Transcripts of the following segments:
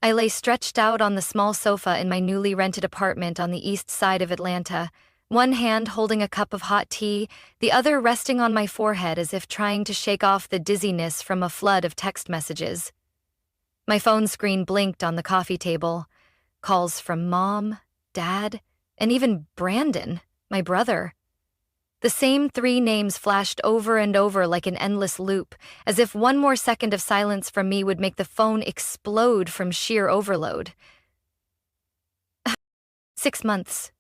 I lay stretched out on the small sofa in my newly rented apartment on the east side of Atlanta, one hand holding a cup of hot tea, the other resting on my forehead as if trying to shake off the dizziness from a flood of text messages. My phone screen blinked on the coffee table. Calls from Mom, Dad, and even Brandon, my brother. The same three names flashed over and over like an endless loop, as if one more second of silence from me would make the phone explode from sheer overload. 6 months.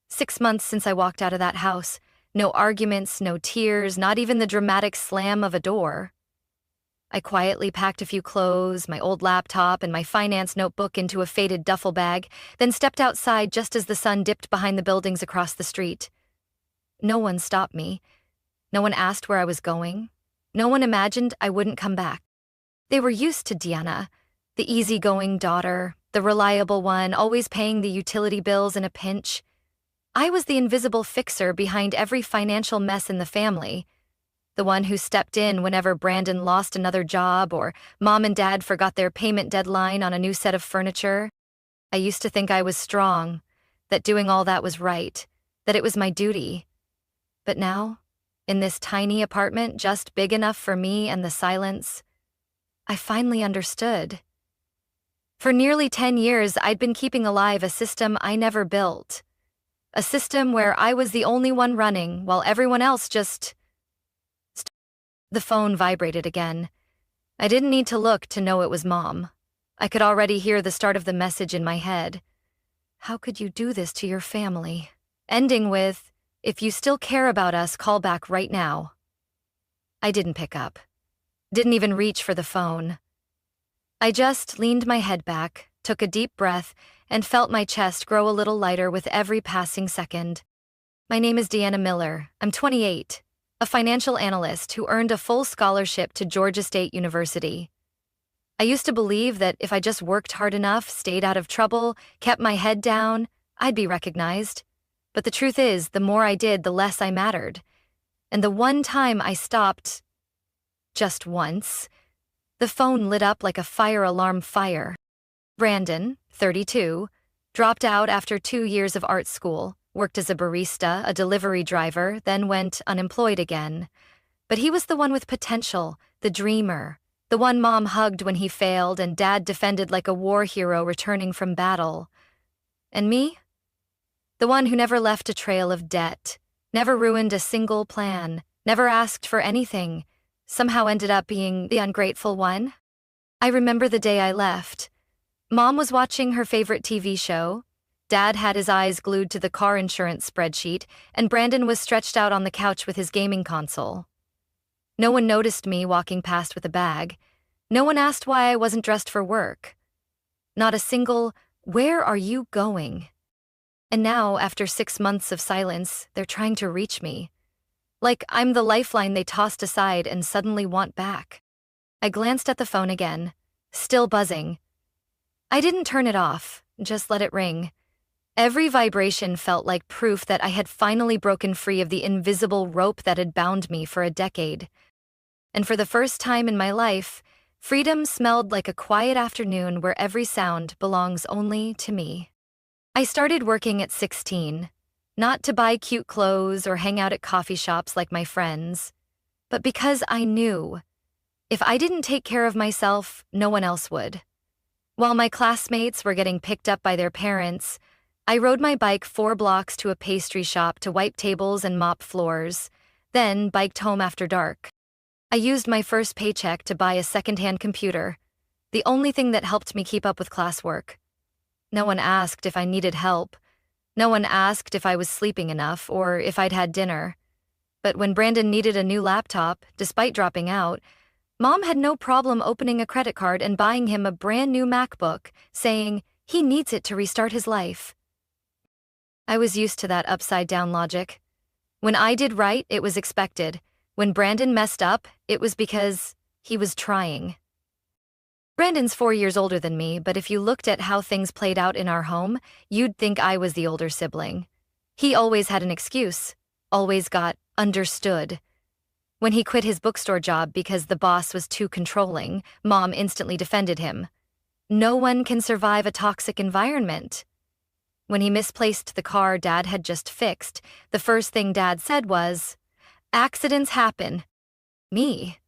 6 months since I walked out of that house. No arguments, no tears, not even the dramatic slam of a door. I quietly packed a few clothes, my old laptop, and my finance notebook into a faded duffel bag, then stepped outside just as the sun dipped behind the buildings across the street. No one stopped me. No one asked where I was going. No one imagined I wouldn't come back. They were used to Deanna, the easygoing daughter, the reliable one, always paying the utility bills in a pinch. I was the invisible fixer behind every financial mess in the family, the one who stepped in whenever Brandon lost another job or Mom and Dad forgot their payment deadline on a new set of furniture. I used to think I was strong, that doing all that was right, that it was my duty. But now, in this tiny apartment just big enough for me and the silence, I finally understood. For nearly 10 years, I'd been keeping alive a system I never built. A system where I was the only one running while everyone else just... The phone vibrated again. I didn't need to look to know it was Mom. I could already hear the start of the message in my head. How could you do this to your family? Ending with, if you still care about us, call back right now. I didn't pick up. Didn't even reach for the phone. I just leaned my head back, took a deep breath, and felt my chest grow a little lighter with every passing second. My name is Deanna Miller. I'm 28, a financial analyst who earned a full scholarship to Georgia State University. I used to believe that if I just worked hard enough, stayed out of trouble, kept my head down, I'd be recognized. But the truth is, the more I did, the less I mattered. And the one time I stopped, just once, the phone lit up like a fire alarm fire. Brandon, 32, dropped out after 2 years of art school, worked as a barista, a delivery driver, then went unemployed again. But he was the one with potential, the dreamer, the one Mom hugged when he failed and Dad defended like a war hero returning from battle. And me? The one who never left a trail of debt, never ruined a single plan, never asked for anything, somehow ended up being the ungrateful one. I remember the day I left. Mom was watching her favorite TV show. Dad had his eyes glued to the car insurance spreadsheet, and Brandon was stretched out on the couch with his gaming console. No one noticed me walking past with a bag. No one asked why I wasn't dressed for work. Not a single, "Where are you going?" And now, after 6 months of silence, they're trying to reach me. Like I'm the lifeline they tossed aside and suddenly want back. I glanced at the phone again, still buzzing. I didn't turn it off, just let it ring. Every vibration felt like proof that I had finally broken free of the invisible rope that had bound me for a decade. And for the first time in my life, freedom smelled like a quiet afternoon where every sound belongs only to me. I started working at 16, not to buy cute clothes or hang out at coffee shops like my friends, but because I knew if I didn't take care of myself, no one else would. While my classmates were getting picked up by their parents, I rode my bike 4 blocks to a pastry shop to wipe tables and mop floors, then biked home after dark. I used my first paycheck to buy a secondhand computer, the only thing that helped me keep up with classwork. No one asked if I needed help. No one asked if I was sleeping enough or if I'd had dinner. But when Brandon needed a new laptop, despite dropping out, Mom had no problem opening a credit card and buying him a brand new MacBook, saying he needs it to restart his life. I was used to that upside-down logic. When I did right, it was expected. When Brandon messed up, it was because he was trying. Brandon's 4 years older than me, but if you looked at how things played out in our home, you'd think I was the older sibling. He always had an excuse, always got understood. When he quit his bookstore job because the boss was too controlling, Mom instantly defended him. No one can survive a toxic environment. When he misplaced the car Dad had just fixed, the first thing Dad said was, "Accidents happen." Me.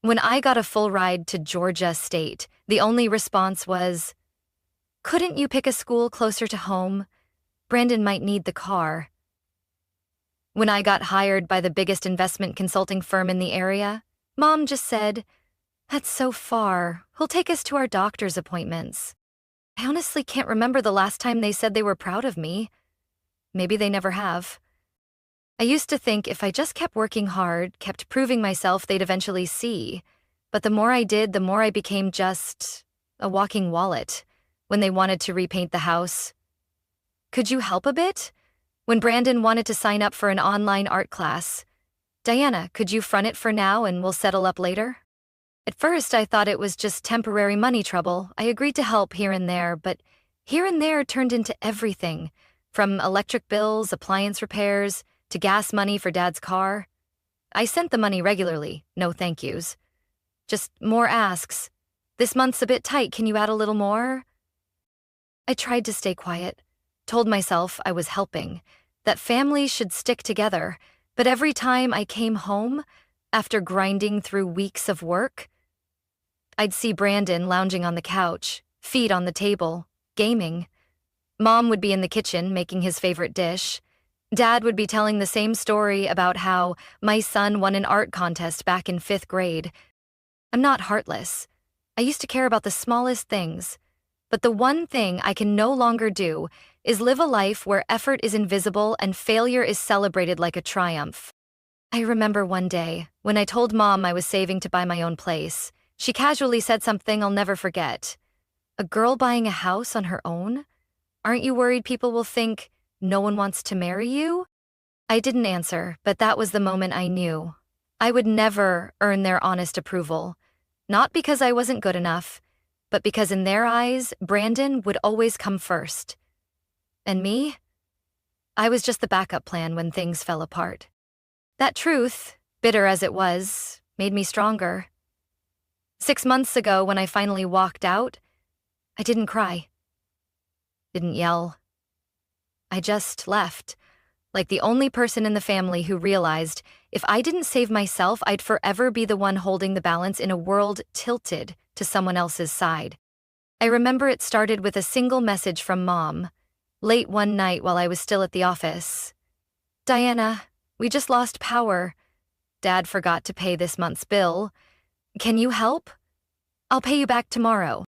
When I got a full ride to Georgia State, the only response was, "Couldn't you pick a school closer to home? Brandon might need the car." When I got hired by the biggest investment consulting firm in the area, Mom just said, "That's so far. He'll take us to our doctor's appointments." I honestly can't remember the last time they said they were proud of me. Maybe they never have. I used to think if I just kept working hard, kept proving myself, they'd eventually see. But the more I did, the more I became just a walking wallet when they wanted to repaint the house. "Could you help a bit?" When Brandon wanted to sign up for an online art class, "Diana, could you front it for now and we'll settle up later?" At first, I thought it was just temporary money trouble. I agreed to help here and there, but here and there turned into everything, from electric bills, appliance repairs, to gas money for Dad's car. I sent the money regularly, no thank yous. Just more asks. "This month's a bit tight, can you add a little more?" I tried to stay quiet, told myself I was helping, that families should stick together, but every time I came home, after grinding through weeks of work, I'd see Brandon lounging on the couch, feet on the table, gaming. Mom would be in the kitchen making his favorite dish. Dad would be telling the same story about how my son won an art contest back in 5th grade. I'm not heartless. I used to care about the smallest things. But the one thing I can no longer do is live a life where effort is invisible and failure is celebrated like a triumph. I remember one day, when I told Mom I was saving to buy my own place, she casually said something I'll never forget. "A girl buying a house on her own? Aren't you worried people will think no one wants to marry you?" I didn't answer, but that was the moment I knew. I would never earn their honest approval. Not because I wasn't good enough, but because in their eyes, Brandon would always come first. And me? I was just the backup plan when things fell apart. That truth, bitter as it was, made me stronger. 6 months ago, when I finally walked out, I didn't cry. Didn't yell. I just left, like the only person in the family who realized if I didn't save myself, I'd forever be the one holding the balance in a world tilted to someone else's side. I remember it started with a single message from Mom, late one night while I was still at the office. "Diana, we just lost power. Dad forgot to pay this month's bill. Can you help? I'll pay you back tomorrow."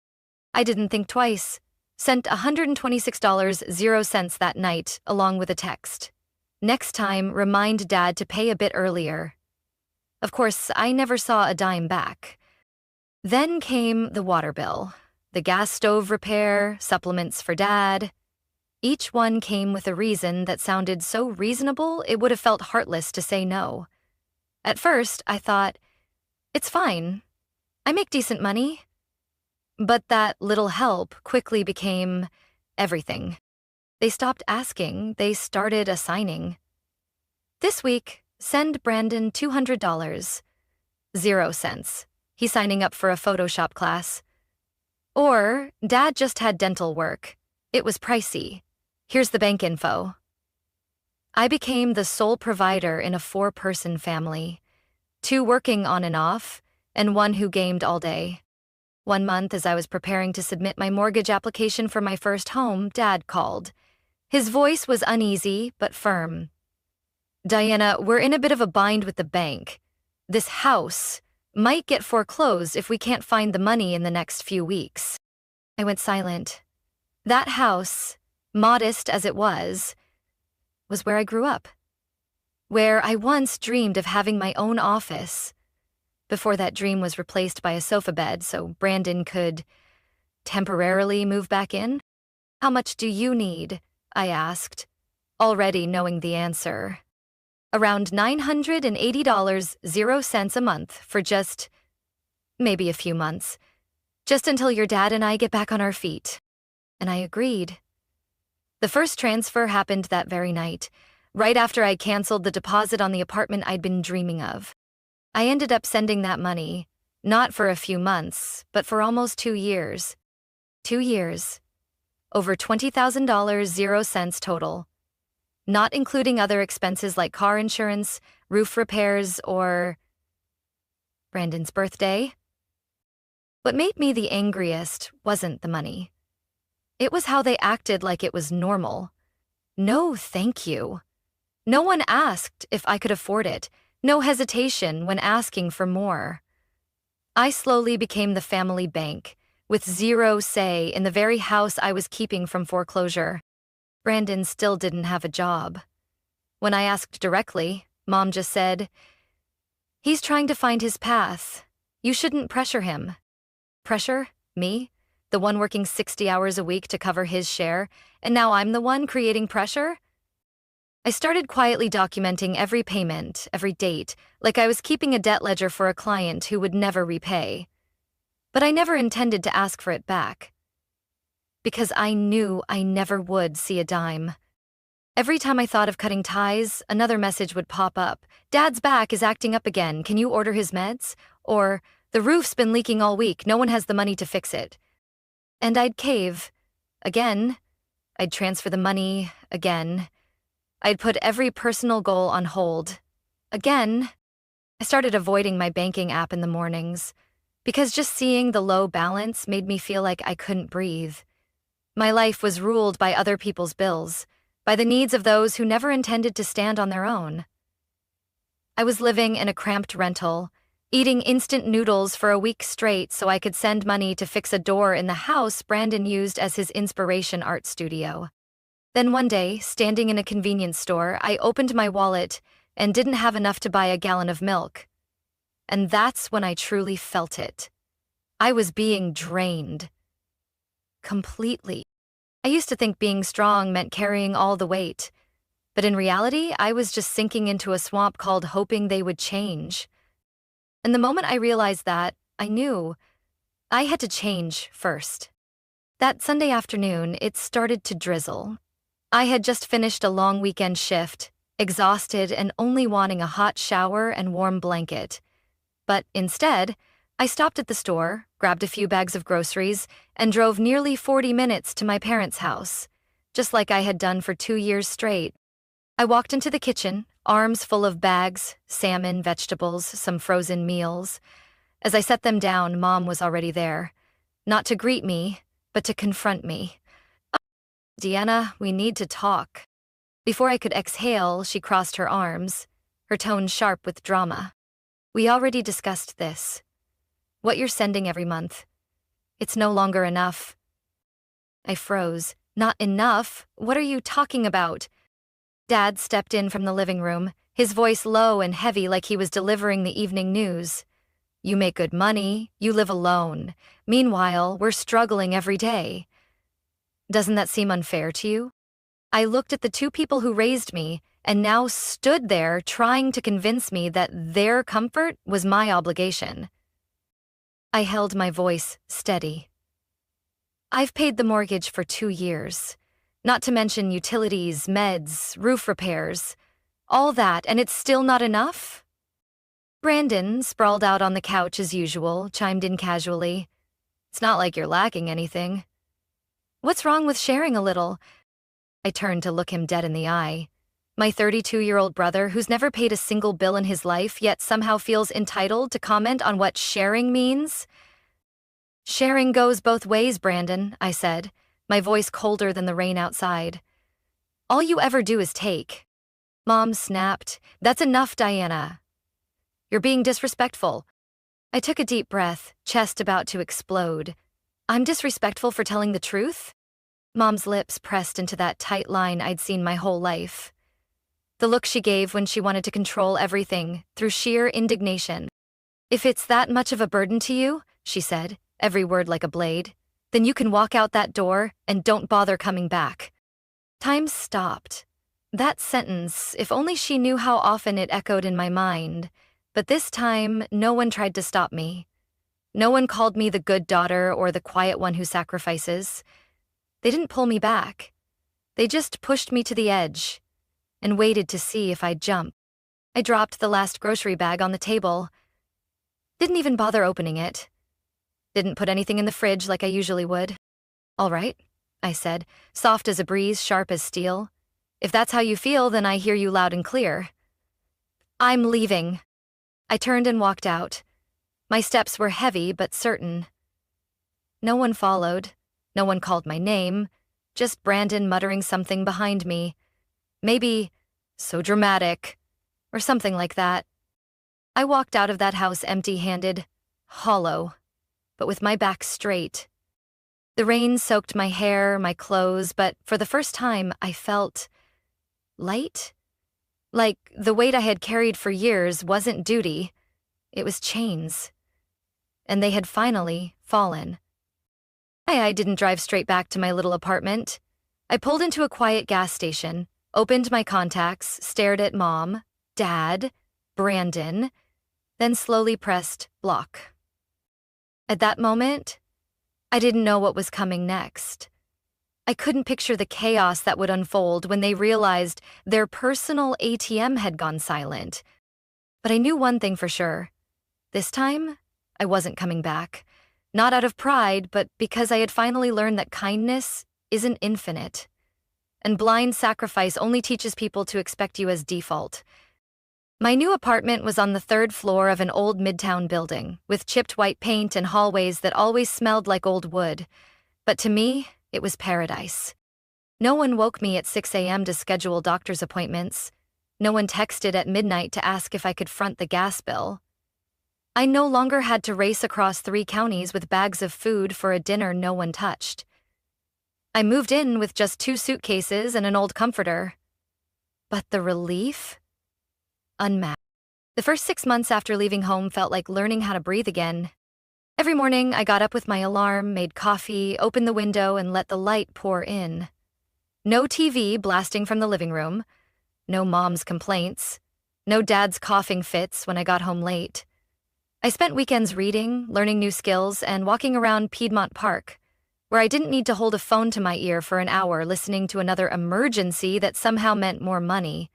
I didn't think twice. Sent $126.00 that night, along with a text. "Next time, remind Dad to pay a bit earlier." Of course, I never saw a dime back. Then came the water bill, the gas stove repair, supplements for Dad. Each one came with a reason that sounded so reasonable it would have felt heartless to say no. At first, I thought, it's fine. I make decent money. But that little help quickly became everything. They stopped asking, they started assigning. This week, send Brandon $200. 0 cents. He's signing up for a Photoshop class. Or, Dad just had dental work. It was pricey. Here's the bank info. I became the sole provider in a 4-person family. 2 working on and off, and 1 who gamed all day. One month, as I was preparing to submit my mortgage application for my first home, Dad called. His voice was uneasy, but firm. "Diana, we're in a bit of a bind with the bank. This house might get foreclosed if we can't find the money in the next few weeks." I went silent. That house, modest as it was where I grew up. Where I once dreamed of having my own office, before that dream was replaced by a sofa bed so Brandon could temporarily move back in. "How much do you need?" I asked, already knowing the answer. "Around $980.00 a month for just maybe a few months, just until your dad and I get back on our feet." And I agreed. The first transfer happened that very night, right after I canceled the deposit on the apartment I'd been dreaming of. I ended up sending that money, not for a few months, but for almost 2 years. 2 years. Over $20,000, 0 cents total. Not including other expenses like car insurance, roof repairs, or Brandon's birthday. What made me the angriest wasn't the money. It was how they acted like it was normal. No, thank you. No one asked if I could afford it. No hesitation when asking for more. I slowly became the family bank, with zero say in the very house I was keeping from foreclosure. Brandon still didn't have a job. When I asked directly, Mom just said, "He's trying to find his path. You shouldn't pressure him." Pressure? Me? The one working 60 hours a week to cover his share, and now I'm the one creating pressure? I started quietly documenting every payment, every date, like I was keeping a debt ledger for a client who would never repay. But I never intended to ask for it back. Because I knew I never would see a dime. Every time I thought of cutting ties, another message would pop up. "Dad's back is acting up again. Can you order his meds?" Or, "The roof's been leaking all week. No one has the money to fix it." And I'd cave. Again. I'd transfer the money. Again. I'd put every personal goal on hold. Again. I started avoiding my banking app in the mornings, because just seeing the low balance made me feel like I couldn't breathe. My life was ruled by other people's bills, by the needs of those who never intended to stand on their own. I was living in a cramped rental, eating instant noodles for a week straight so I could send money to fix a door in the house Brandon used as his inspiration art studio. Then one day, standing in a convenience store, I opened my wallet and didn't have enough to buy a gallon of milk. And that's when I truly felt it. I was being drained. Completely. I used to think being strong meant carrying all the weight. But in reality, I was just sinking into a swamp called hoping they would change. And the moment I realized that, I knew I had to change first. That Sunday afternoon, it started to drizzle. I had just finished a long weekend shift, exhausted and only wanting a hot shower and warm blanket. But instead, I stopped at the store, grabbed a few bags of groceries, and drove nearly 40 minutes to my parents' house, just like I had done for 2 years straight. I walked into the kitchen, arms full of bags, salmon, vegetables, some frozen meals. As I set them down, Mom was already there, not to greet me, but to confront me. "Deanna, we need to talk." Before I could exhale, she crossed her arms, her tone sharp with drama. "We already discussed this. What you're sending every month. It's no longer enough." I froze. "Not enough? What are you talking about?" Dad stepped in from the living room, his voice low and heavy like he was delivering the evening news. "You make good money, you live alone. Meanwhile, we're struggling every day. Doesn't that seem unfair to you?" I looked at the two people who raised me and now stood there trying to convince me that their comfort was my obligation. I held my voice steady. "I've paid the mortgage for 2 years, not to mention utilities, meds, roof repairs, all that, and it's still not enough?" Brandon, sprawled out on the couch as usual, chimed in casually. "It's not like you're lacking anything. What's wrong with sharing a little?" I turned to look him dead in the eye. My 32-year-old brother, who's never paid a single bill in his life, yet somehow feels entitled to comment on what sharing means? "Sharing goes both ways, Brandon," I said, my voice colder than the rain outside. "All you ever do is take." Mom snapped. "That's enough, Diana. You're being disrespectful." I took a deep breath, chest about to explode. "I'm disrespectful for telling the truth?" Mom's lips pressed into that tight line I'd seen my whole life. The look she gave when she wanted to control everything, through sheer indignation. "If it's that much of a burden to you," she said, every word like a blade, "then you can walk out that door and don't bother coming back." Time stopped. That sentence, if only she knew how often it echoed in my mind. But this time, no one tried to stop me. No one called me the good daughter or the quiet one who sacrifices. They didn't pull me back. They just pushed me to the edge and waited to see if I'd jump. I dropped the last grocery bag on the table. Didn't even bother opening it. Didn't put anything in the fridge like I usually would. All right, I said, soft as a breeze, sharp as steel. If that's how you feel, then I hear you loud and clear. I'm leaving. I turned and walked out. My steps were heavy but certain. No one followed. No one called my name. Just Brandon muttering something behind me. Maybe, "So dramatic," or something like that. I walked out of that house empty-handed, hollow, but with my back straight. The rain soaked my hair, my clothes, but for the first time I felt light. Like the weight I had carried for years wasn't duty, it was chains. And they had finally fallen. I didn't drive straight back to my little apartment. I pulled into a quiet gas station, opened my contacts, stared at Mom, Dad, Brandon, then slowly pressed block. At that moment, I didn't know what was coming next. I couldn't picture the chaos that would unfold when they realized their personal ATM had gone silent. But I knew one thing for sure. This time, I wasn't coming back. Not out of pride, but because I had finally learned that kindness isn't infinite. And blind sacrifice only teaches people to expect you as default. My new apartment was on the 3rd floor of an old midtown building, with chipped white paint and hallways that always smelled like old wood. But to me, it was paradise. No one woke me at 6 a.m. to schedule doctor's appointments. No one texted at midnight to ask if I could front the gas bill. I no longer had to race across 3 counties with bags of food for a dinner no one touched. I moved in with just 2 suitcases and an old comforter. But the relief? Unmatched. The first 6 months after leaving home felt like learning how to breathe again. Every morning, I got up with my alarm, made coffee, opened the window, and let the light pour in. No TV blasting from the living room. No Mom's complaints. No Dad's coughing fits when I got home late. I spent weekends reading, learning new skills, and walking around Piedmont Park, where I didn't need to hold a phone to my ear for an hour listening to another emergency that somehow meant more money.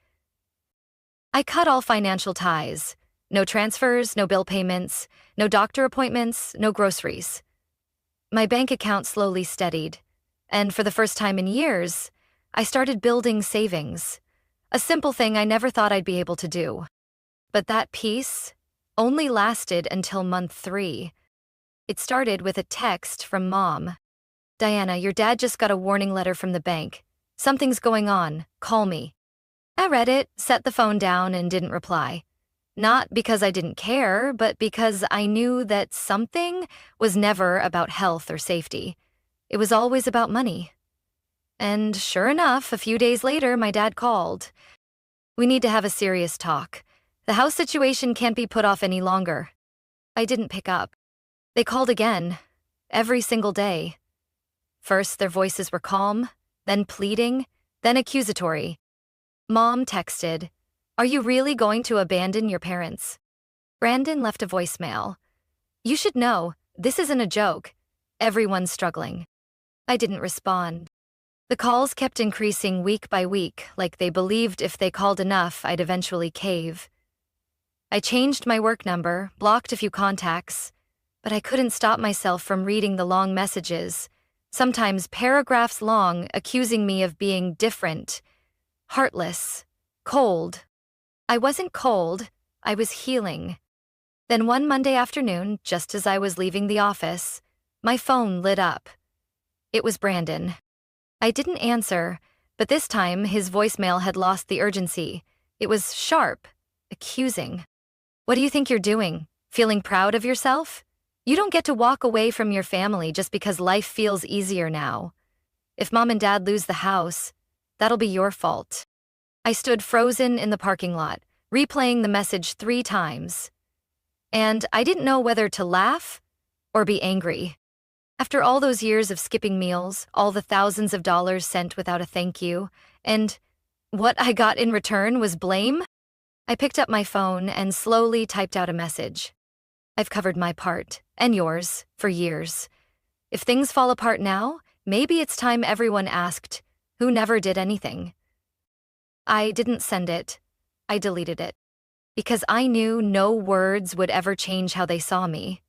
I cut all financial ties. No transfers, no bill payments, no doctor appointments, no groceries. My bank account slowly steadied, and for the first time in years, I started building savings, a simple thing I never thought I'd be able to do. But that peace only lasted until month 3. It started with a text from Mom. "Diana, your dad just got a warning letter from the bank. Something's going on. Call me." I read it, set the phone down, and didn't reply. Not because I didn't care, but because I knew that something was never about health or safety. It was always about money. And sure enough, a few days later, my dad called. "We need to have a serious talk. The house situation can't be put off any longer." I didn't pick up. They called again, every single day. First, their voices were calm, then pleading, then accusatory. Mom texted, "Are you really going to abandon your parents?" Brandon left a voicemail. "You should know, this isn't a joke. Everyone's struggling." I didn't respond. The calls kept increasing week by week, like they believed if they called enough, I'd eventually cave. I changed my work number, blocked a few contacts, but I couldn't stop myself from reading the long messages, sometimes paragraphs long, accusing me of being different, heartless, cold. I wasn't cold, I was healing. Then one Monday afternoon, just as I was leaving the office, my phone lit up. It was Brandon. I didn't answer, but this time his voicemail had lost the urgency. It was sharp, accusing. "What do you think you're doing? Feeling proud of yourself? You don't get to walk away from your family just because life feels easier now. If Mom and Dad lose the house, that'll be your fault." I stood frozen in the parking lot, replaying the message 3 times. And I didn't know whether to laugh or be angry. After all those years of skipping meals, all the thousands of dollars sent without a thank you, and what I got in return was blame, I picked up my phone and slowly typed out a message. "I've covered my part, and yours, for years. If things fall apart now, maybe it's time everyone asked, who never did anything." I didn't send it. I deleted it. Because I knew no words would ever change how they saw me.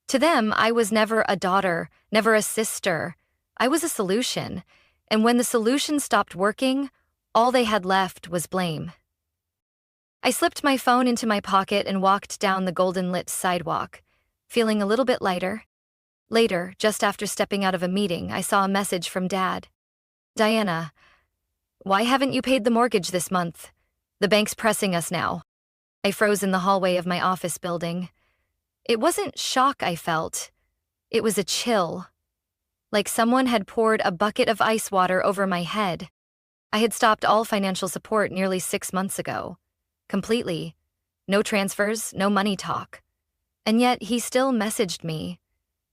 To them, I was never a daughter, never a sister. I was a solution, and when the solution stopped working, all they had left was blame. I slipped my phone into my pocket and walked down the golden-lit sidewalk, feeling a little bit lighter. Later, just after stepping out of a meeting, I saw a message from Dad. "Diana, why haven't you paid the mortgage this month? The bank's pressing us now." I froze in the hallway of my office building. It wasn't shock I felt. It was a chill, like someone had poured a bucket of ice water over my head. I had stopped all financial support nearly 6 months ago. Completely. No transfers, no money talk. And yet he still messaged me,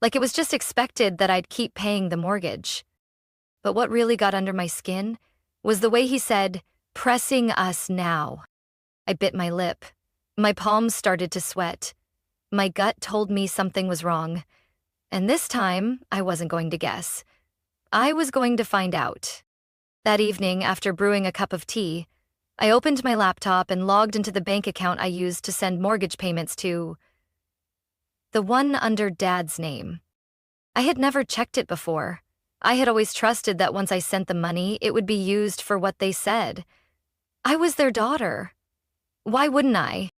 like it was just expected that I'd keep paying the mortgage. But what really got under my skin was the way he said, "pressing us now." I bit my lip. My palms started to sweat. My gut told me something was wrong. And this time, I wasn't going to guess. I was going to find out. That evening, after brewing a cup of tea, I opened my laptop and logged into the bank account I used to send mortgage payments to, the one under Dad's name. I had never checked it before. I had always trusted that once I sent the money, it would be used for what they said. I was their daughter. Why wouldn't I?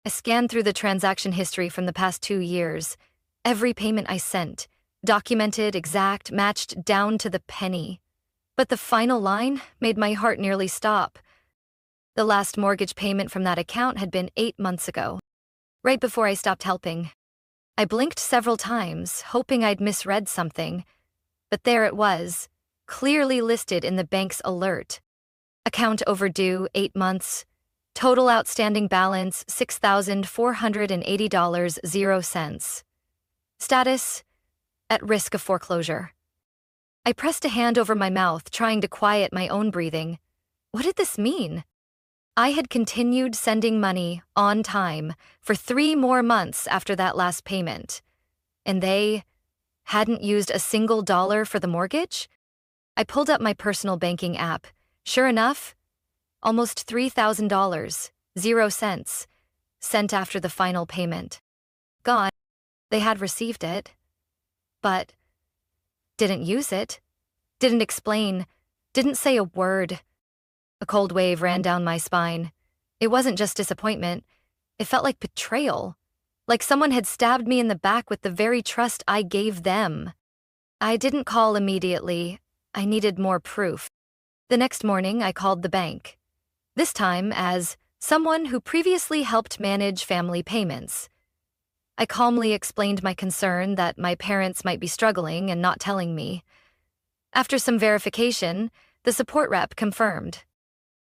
I scanned through the transaction history from the past 2 years. Every payment I sent, documented, exact, matched down to the penny. But the final line made my heart nearly stop. The last mortgage payment from that account had been 8 months ago, right before I stopped helping. I blinked several times, hoping I'd misread something, but there it was, clearly listed in the bank's alert. Account overdue 8 months, total outstanding balance $6,480.00. Status, at risk of foreclosure. I pressed a hand over my mouth, trying to quiet my own breathing. What did this mean? I had continued sending money on time for 3 more months after that last payment, and they hadn't used a single dollar for the mortgage? I pulled up my personal banking app. Sure enough, almost $3,000, 0 cents, sent after the final payment. Gone. They had received it, but didn't use it, didn't explain, didn't say a word. A cold wave ran down my spine. It wasn't just disappointment. It felt like betrayal, like someone had stabbed me in the back with the very trust I gave them. I didn't call immediately. I needed more proof. The next morning, I called the bank, this time as someone who previously helped manage family payments. I calmly explained my concern that my parents might be struggling and not telling me. After some verification, the support rep confirmed.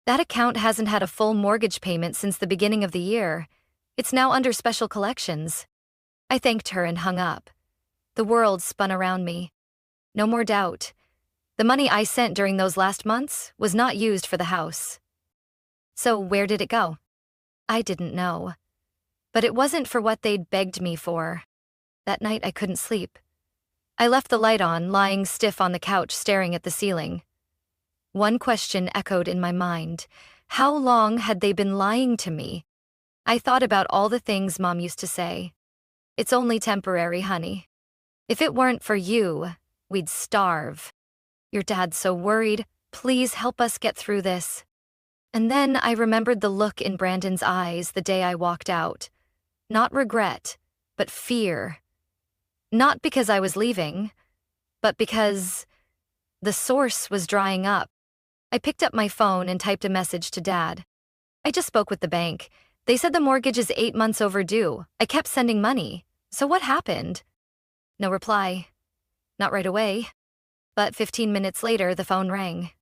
That account hasn't had a full mortgage payment since the beginning of the year. It's now under special collections. I thanked her and hung up. The world spun around me. No more doubt. The money I sent during those last months was not used for the house. So where did it go? I didn't know. But it wasn't for what they'd begged me for. That night I couldn't sleep. I left the light on, lying stiff on the couch staring at the ceiling. One question echoed in my mind. How long had they been lying to me? I thought about all the things Mom used to say. It's only temporary, honey. If it weren't for you, we'd starve. Your dad's so worried. Please help us get through this. And then I remembered the look in Brandon's eyes the day I walked out. Not regret, but fear. Not because I was leaving, but because the source was drying up. I picked up my phone and typed a message to Dad. I just spoke with the bank. They said the mortgage is 8 months overdue. I kept sending money. So what happened? No reply. Not right away. But 15 minutes later, the phone rang.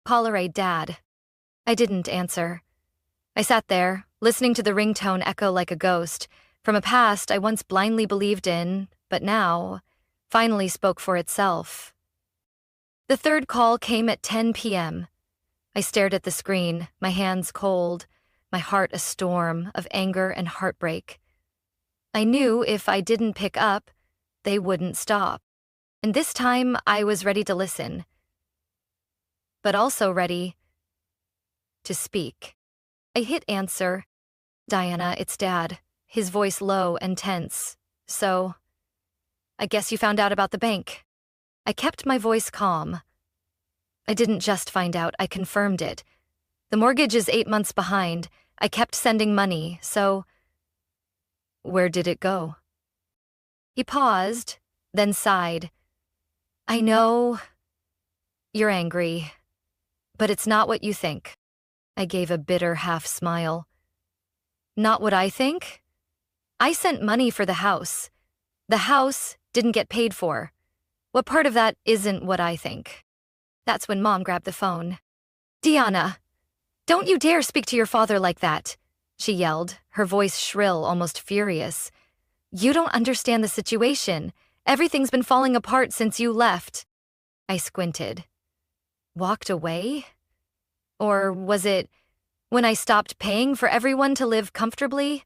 Caller Dad. I didn't answer. I sat there, listening to the ringtone echo like a ghost, from a past I once blindly believed in, but now finally spoke for itself. The third call came at 10 p.m. I stared at the screen, my hands cold, my heart a storm of anger and heartbreak. I knew if I didn't pick up, they wouldn't stop. And this time I was ready to listen, but also ready to speak. I hit answer. Diana, it's Dad, his voice low and tense. So, I guess you found out about the bank. I kept my voice calm. I didn't just find out, I confirmed it. The mortgage is 8 months behind. I kept sending money, so... Where did it go? He paused, then sighed. I know you're angry, but it's not what you think. I gave a bitter half smile. Not what I think? I sent money for the house. The house didn't get paid for. What part of that isn't what I think? That's when Mom grabbed the phone. Diana, don't you dare speak to your father like that, she yelled, her voice shrill, almost furious. You don't understand the situation. Everything's been falling apart since you left. I squinted. Walked away? Or was it when I stopped paying for everyone to live comfortably?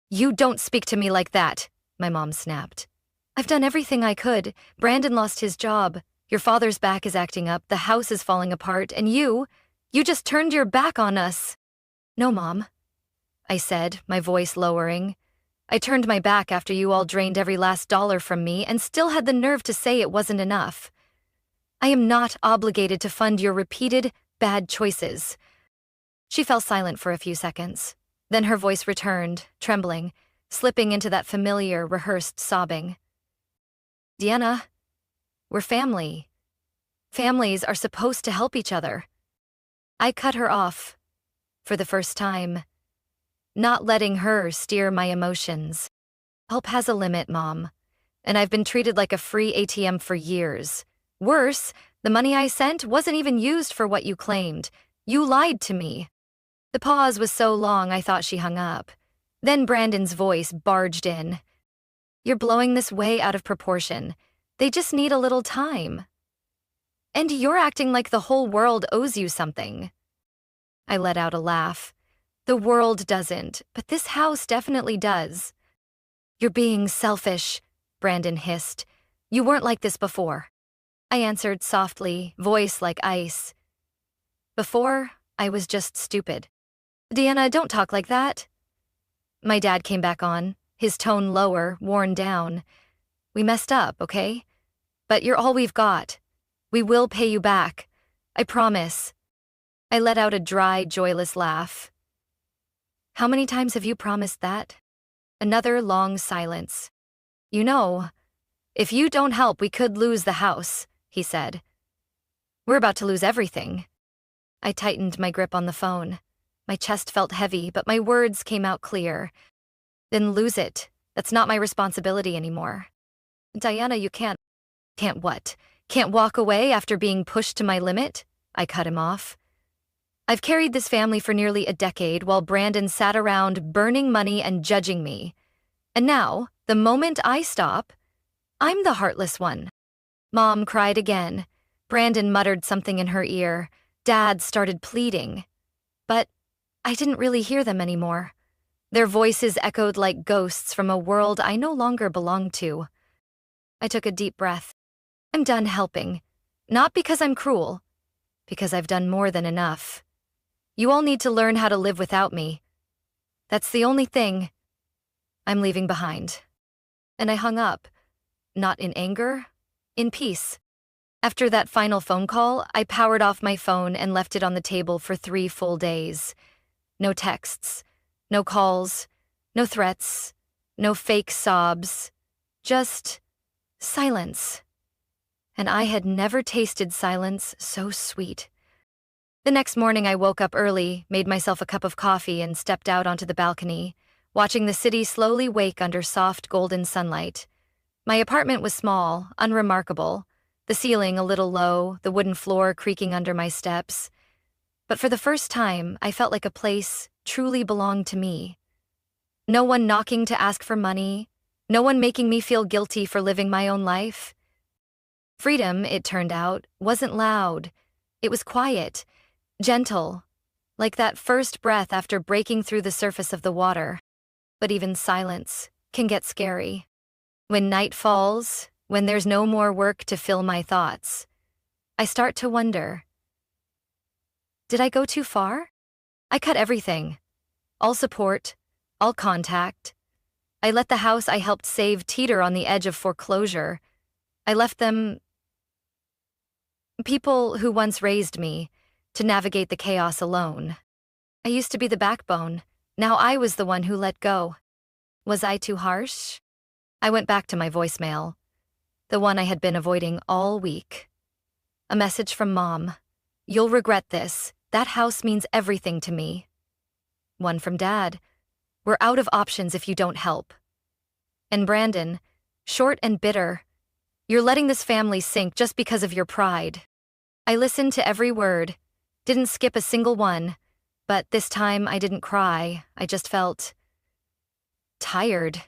You don't speak to me like that, my mom snapped. I've done everything I could. Brandon lost his job. Your father's back is acting up. The house is falling apart. And you just turned your back on us. No, Mom, I said, my voice lowering. I turned my back after you all drained every last dollar from me and still had the nerve to say it wasn't enough. I am not obligated to fund your repeated bad choices. She fell silent for a few seconds. Then her voice returned, trembling, slipping into that familiar, rehearsed sobbing. Diana, we're family. Families are supposed to help each other. I cut her off, for the first time, not letting her steer my emotions. Help has a limit, Mom, and I've been treated like a free ATM for years. Worse, the money I sent wasn't even used for what you claimed. You lied to me. The pause was so long I thought she hung up. Then Brandon's voice barged in. You're blowing this way out of proportion. They just need a little time. And you're acting like the whole world owes you something. I let out a laugh. The world doesn't, but this house definitely does. You're being selfish, Brandon hissed. You weren't like this before. I answered softly, voice like ice. Before, I was just stupid. Diana, don't talk like that. My dad came back on, his tone lower, worn down. We messed up, okay? But you're all we've got. We will pay you back. I promise. I let out a dry, joyless laugh. How many times have you promised that? Another long silence. You know, if you don't help, we could lose the house, he said. We're about to lose everything. I tightened my grip on the phone. My chest felt heavy, but my words came out clear. Then lose it. That's not my responsibility anymore. Diana, you can't. Can't what? Can't walk away after being pushed to my limit? I cut him off. I've carried this family for nearly a decade while Brandon sat around burning money and judging me. And now, the moment I stop, I'm the heartless one. Mom cried again. Brandon muttered something in her ear. Dad started pleading. But I didn't really hear them anymore. Their voices echoed like ghosts from a world I no longer belonged to. I took a deep breath. I'm done helping. Not because I'm cruel, because I've done more than enough. You all need to learn how to live without me. That's the only thing I'm leaving behind. And I hung up, not in anger, in peace. After that final phone call, I powered off my phone and left it on the table for 3 full days. No texts, no calls, no threats, no fake sobs, just silence. And I had never tasted silence so sweet. The next morning I woke up early, made myself a cup of coffee and stepped out onto the balcony, watching the city slowly wake under soft golden sunlight. My apartment was small, unremarkable, the ceiling a little low, the wooden floor creaking under my steps. But for the first time, I felt like a place truly belonged to me. No one knocking to ask for money, no one making me feel guilty for living my own life. Freedom, it turned out, wasn't loud. It was quiet, gentle, like that first breath after breaking through the surface of the water. But even silence can get scary. When night falls, when there's no more work to fill my thoughts, I start to wonder, did I go too far? I cut everything. All support, all contact. I let the house I helped save teeter on the edge of foreclosure. I left them People who once raised me to navigate the chaos alone. I used to be the backbone. Now I was the one who let go. Was I too harsh? I went back to my voicemail, the one I had been avoiding all week. A message from Mom. You'll regret this. That house means everything to me. One from Dad. We're out of options if you don't help. And Brandon, short and bitter. You're letting this family sink just because of your pride. I listened to every word, didn't skip a single one, but this time I didn't cry. I just felt tired.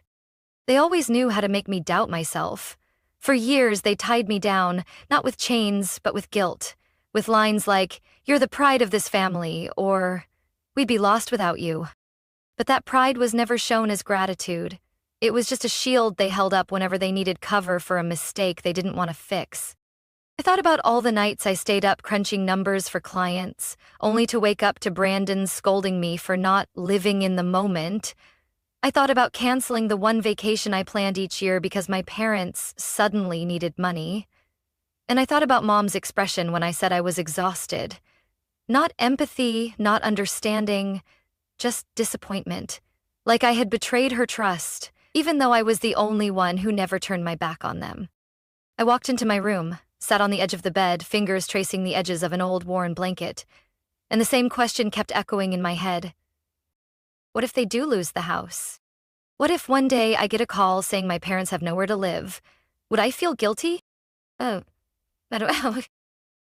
They always knew how to make me doubt myself. For years, they tied me down, not with chains, but with guilt, with lines like, "You're the pride of this family," or, "We'd be lost without you." But that pride was never shown as gratitude. It was just a shield they held up whenever they needed cover for a mistake they didn't want to fix. I thought about all the nights I stayed up crunching numbers for clients, only to wake up to Brandon scolding me for not living in the moment. I thought about canceling the one vacation I planned each year because my parents suddenly needed money. And I thought about Mom's expression when I said I was exhausted. Not empathy, not understanding, just disappointment. Like I had betrayed her trust, even though I was the only one who never turned my back on them. I walked into my room, sat on the edge of the bed, fingers tracing the edges of an old worn blanket, and the same question kept echoing in my head. What if they do lose the house? What if one day I get a call saying my parents have nowhere to live? Would I feel guilty? Oh, I don't know.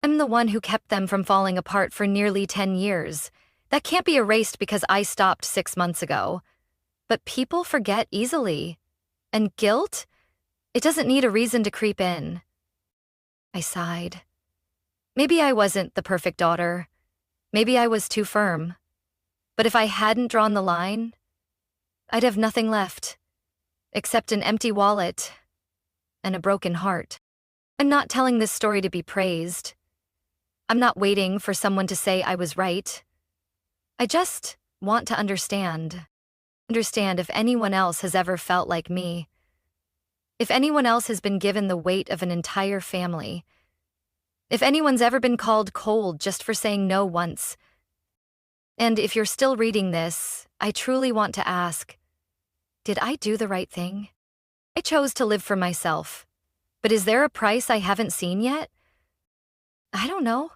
I'm the one who kept them from falling apart for nearly 10 years. That can't be erased because I stopped 6 months ago. But people forget easily. And guilt? It doesn't need a reason to creep in. I sighed. Maybe I wasn't the perfect daughter. Maybe I was too firm. But if I hadn't drawn the line, I'd have nothing left, except an empty wallet and a broken heart. I'm not telling this story to be praised. I'm not waiting for someone to say I was right. I just want to understand if anyone else has ever felt like me. If anyone else has been given the weight of an entire family. If anyone's ever been called cold just for saying no once. And if you're still reading this, I truly want to ask, did I do the right thing? I chose to live for myself. But is there a price I haven't seen yet? I don't know.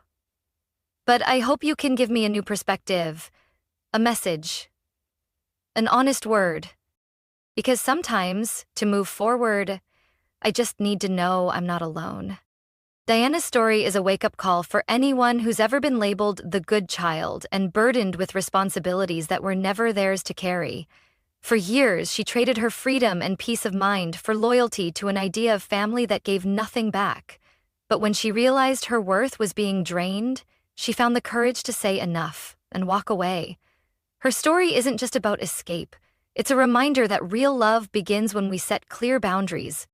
But I hope you can give me a new perspective, a message, an honest word. Because sometimes, to move forward, I just need to know I'm not alone. Diana's story is a wake-up call for anyone who's ever been labeled the good child and burdened with responsibilities that were never theirs to carry. For years, she traded her freedom and peace of mind for loyalty to an idea of family that gave nothing back. But when she realized her worth was being drained, she found the courage to say enough and walk away. Her story isn't just about escape. It's a reminder that real love begins when we set clear boundaries.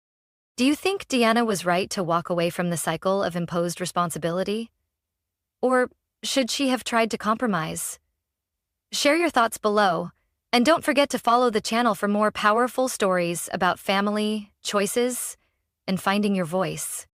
Do you think Diana was right to walk away from the cycle of imposed responsibility? Or should she have tried to compromise? Share your thoughts below, and don't forget to follow the channel for more powerful stories about family, choices, and finding your voice.